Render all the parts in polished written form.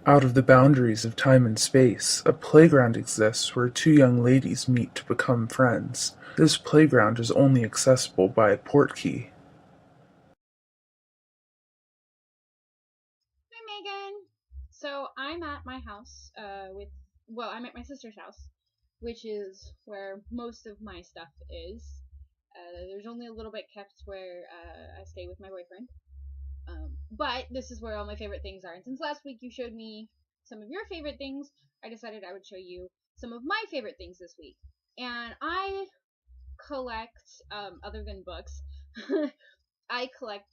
Out of the boundaries of time and space, a playground exists where two young ladies meet to become friends. This playground is only accessible by a portkey. Hi, Megan. So I'm at my house I'm at my sister's house, which is where most of my stuff is. There's only a little bit kept where I stay with my boyfriend. But this is where all my favorite things are. And since last week you showed me some of your favorite things, I decided I would show you some of my favorite things this week. And I collect, other than books, I collect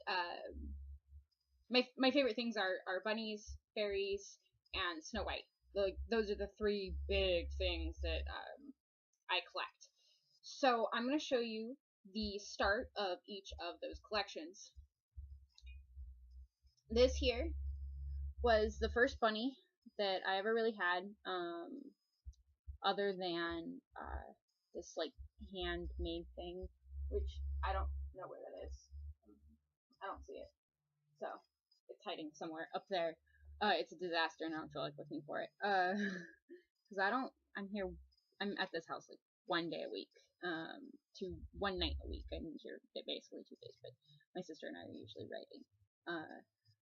my favorite things are bunnies, fairies, and Snow White. Like those are the three big things that I collect. So I'm going to show you the start of each of those collections. This here was the first bunny that I ever really had, other than this like handmade thing, which I don't know where that is. I don't see it. So it's hiding somewhere up there. It's a disaster, and I don't feel like looking for it. Because I don't. I'm at this house like one day a week. One night a week. I'm here basically 2 days, but my sister and I are usually writing.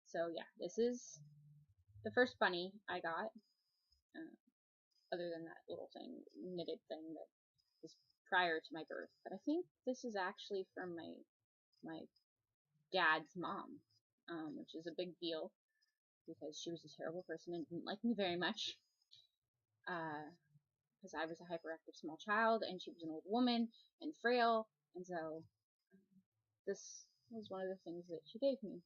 So yeah, this is the first bunny I got. Other than that little thing, knitted thing that was prior to my birth. But I think this is actually from my dad's mom, which is a big deal because she was a terrible person and didn't like me very much. Because I was a hyperactive small child and she was an old woman and frail, and so this was one of the things that she gave me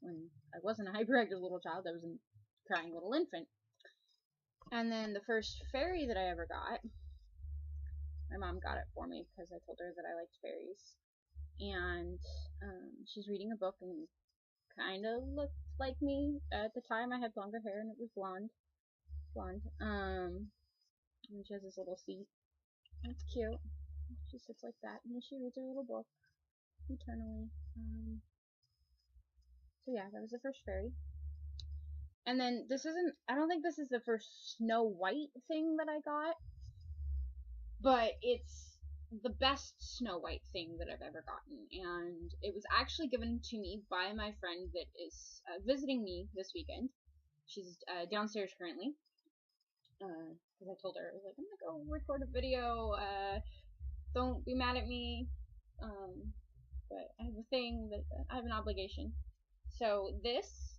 when I wasn't a hyperactive little child. I was a crying little infant. And then the first fairy that I ever got, my mom got it for me because I told her that I liked fairies. And she's reading a book and kind of looked like me. At the time, I had longer hair and it was blonde. And she has this little seat. It's cute. She sits like that, and then she reads her little book eternally. So yeah, that was the first fairy. And then this isn't. I don't think this is the first Snow White thing that I got, but it's the best Snow White thing that I've ever gotten, and it was actually given to me by my friend that is visiting me this weekend. She's downstairs currently, because I told her, I was like, I'm gonna go record a video. Don't be mad at me. But I have a thing that I have an obligation. So this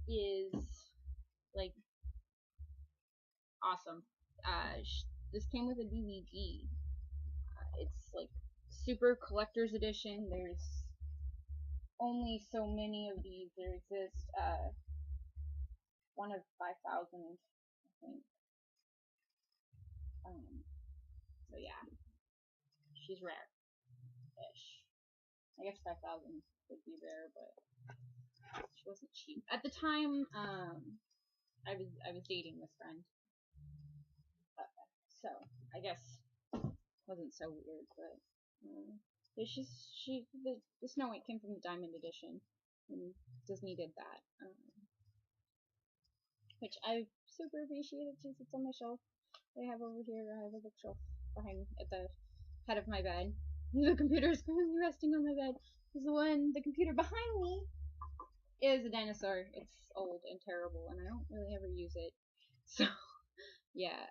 is like awesome. This came with a DVD. It's like super collector's edition. There's only so many of these. There exist one of 5,000, I think. So yeah, she's rare-ish. I guess 5,000 would be rare, but she wasn't cheap at the time. I was dating this friend, so I guess it wasn't so weird. But yeah, the Snow White came from the Diamond Edition, and Disney did that, which I super appreciated since it's on my shelf. I have over here. I have a bookshelf behind at the head of my bed. The computer is currently resting on my bed. The computer behind me is a dinosaur. It's old and terrible, and I don't really ever use it. So yeah,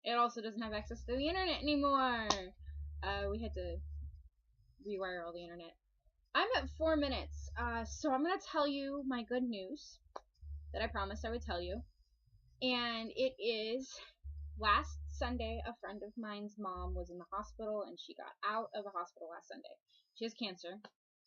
it also doesn't have access to the internet anymore. We had to rewire all the internet. I'm at 4 minutes, so I'm gonna tell you my good news that I promised I would tell you, and it is last Sunday. A friend of mine's mom was in the hospital, and she got out of the hospital last Sunday. She has cancer,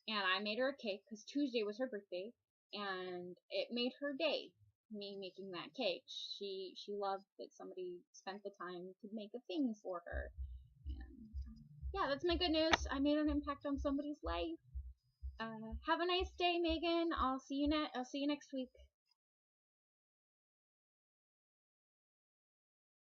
and I made her a cake because Tuesday was her birthday, and it made her day. Me making that cake. She loved that somebody spent the time to make a thing for her. And yeah, that's my good news. I made an impact on somebody's life. Have a nice day, Megan. I'll see you next week.